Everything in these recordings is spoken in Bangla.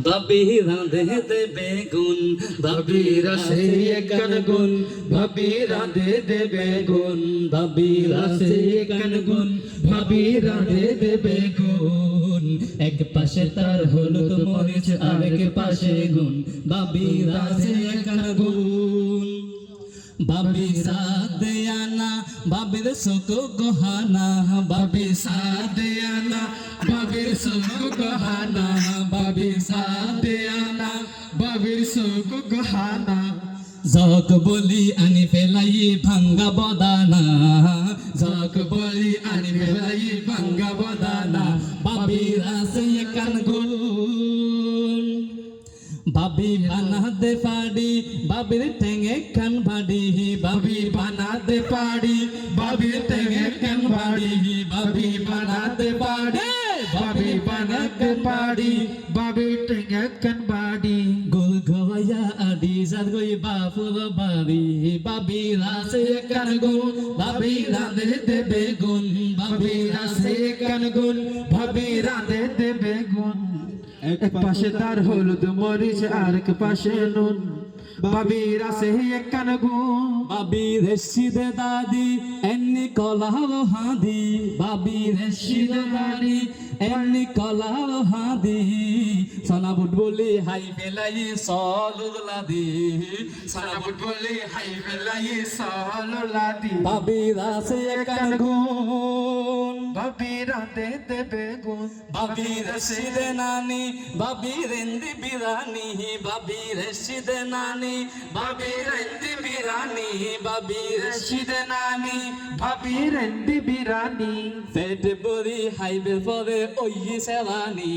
ভাবি রাঁধে দে বেগুন, ভাবি রাসে একন গুন, ভাবি রাঁধে দে বেগুন, ভাবি রাসে একন গুন, ভাবি রাঁধে দে বেগুন। এক পাশে তার হলুদ মরিচ আর এক পাশে গুন, ভাবি রাসে একন গুন। ভাবি সাদে আনা ভাবির সুখ গহানা, ভাবি সাদে আনা ভাবির সুখ গহানা, ভাবি সাদে আনা ভাবির সুখ গহানা। জক বলি আনি ফেলাই ভাঙ্গা বদানা, জক বলি আনি ফেলাই ভাঙ্গা বদানা। ভাবি রাসে কান গুন, ভাবি বানাতে পারি ভাবির ঠেঙে কান বাড়ি, ভাবি বানাতে পারি ভাবির ঠেঙে কান বাড়ি, ভাবি বানাতে পারি ভাবি বানাতে পারি ভাবির ঠেঙে কান বাড়ি। গোল গয়া আদি সাত গই বাপুর বাড়ি, ভাবি রাসে কান গুন, ভাবি রাঁধে দেবে গুন, ভাবি রাসে কান গুন, ভাবি রাঁধে দেবে গুন। এক পাশে তার হলুদ মরিচ আর এক পাশে নুন, ভাবি রাসে একখান গুণ। ভাবি রেশিদে দাদি এমনি কলাও হাদি, ভাবি রেশিদে দাদি এমনি কলাও হাদি। সোনা বুট বলি হাই ফেলাই সলুলাদি, সোনা বুট বলি হাই ফেলাই সলুলাদি। ভাবি রাসে একখান গুণ, ভাবি রাঁধে দেবে গুণ, ভাবি রেশিদে নানি ভাবি রেন্দি বিরানি, ভাবি রেশিদে নানি ভাবি রেন্দি বিরানি, ভাবি রেশিদে নানি ভাবি রেন্দি বিরানি। পেট ভরি হাইবে পরে ওই সেরানি,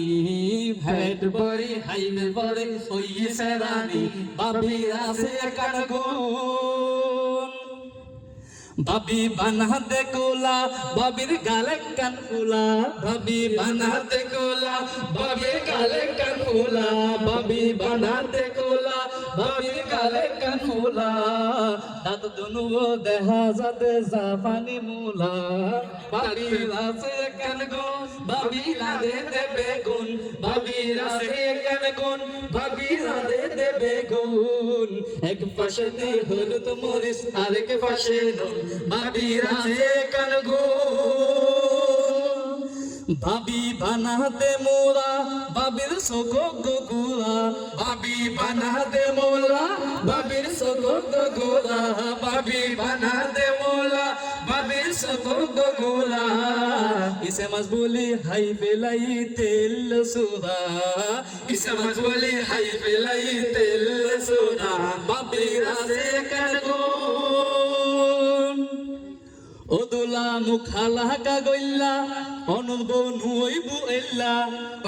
পেট ভরি হাইবে পরে ওই সেরানি। ভাবি রাসে কান গুন, ভাবি বানাতে কোলা ভাবির গালে কান ফুলা, ভাবি বানাতে কোলা ভাবির গালে কান ফুলা, ভাবি বানাতে কোলা ভাবির গালে কান ফুলা। দাঁত দুনু দেহা যাতে জাপানি মুলা, ভাবি রাসে কান গুন, ভাবি রাঁধে দেবে গুন, ভাবি রাসে কান গুন, ভাবি রাঁধে দেবে গুন। এক পাশে হলুদ মরিচ আর এক পাশে নুন, ভাবি রাসে কান গুন। ভাবি বানাতে মোরা ভাবির শোক গোলা, ভাবি বানাতে মোলা ভাবির শোক গোলা, ভাবি বানাতে মোলা ভাবির শোক গোলা। ইসে মাছ বলি হাই ফেলাই তেল সুদা, ইসে মাছ বলি হাই ফেলাই তেল সুদা। ভাবি রাসে কান গুন, ও দুলা মুখালা কাগল্লা অনুব নুইবু এল্লা,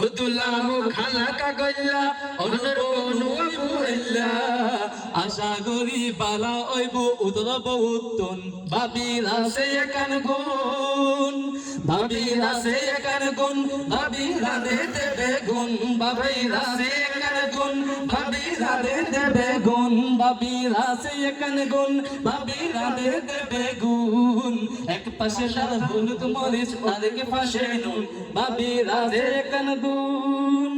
ও দুলা মুখালা কাগল্লা অনুব নুইবু এল্লা। আশা করি বালা ওইবু উদরব উত্তন, ভাবি রাসে কান গুন, ভাবি রাসে কান গুন, ভাবি রাঁধে দেবে গুন, ভাবি রাসে কান গুন, ভাবি রাঁধে দেবে গুন, ভাবি রাসে কান গুন, ভাবি রাঁধে দেবে গুন। এক পাশে তার হলুদ মরিচ আর এক পাশে নুন, ভাবি রাঁধে কান গুন।